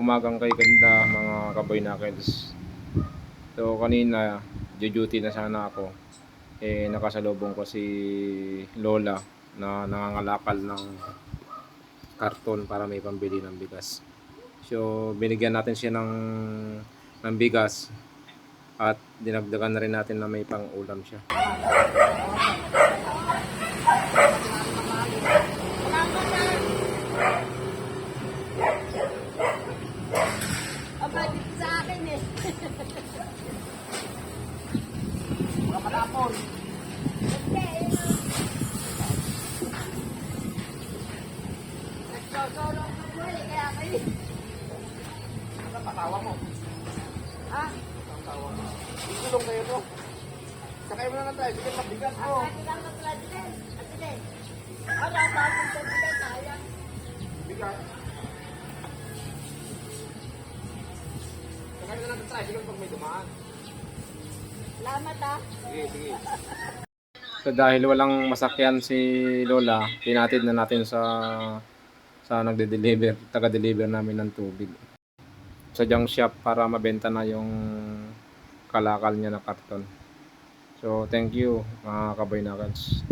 umagang kay ganda mga kaboy knuckles. So kanina duty na sana ako. Nakasalubong ko si Lola na nangangalakal ng karton para may pambili ng bigas. So binigyan natin siya ng bigas at dinagdagan na rin natin na may pang-ulam siya. Abad sa akin eh. Mga patapon. Nagsosolo ko muli kaya kayo. Ano patawa mo? Ha? Patawa mo. Ikulong kayo to. Sakay mo na lang tayo. Sige, pabigat mo. Sakay lang ng president. Sige. Wala sa akin sa bigat. Sayang. Bigat. Sakay mo na lang ng tricycle pag may dumaan. Salamat ah. Sige, sige. So dahil walang masakyan si Lola, tinatid na natin sa nagde-deliver, taga-deliver namin ng tubig. Sa junk shop para mabenta na yung kalakal niya na karton. So thank you mga kaboy knuckles.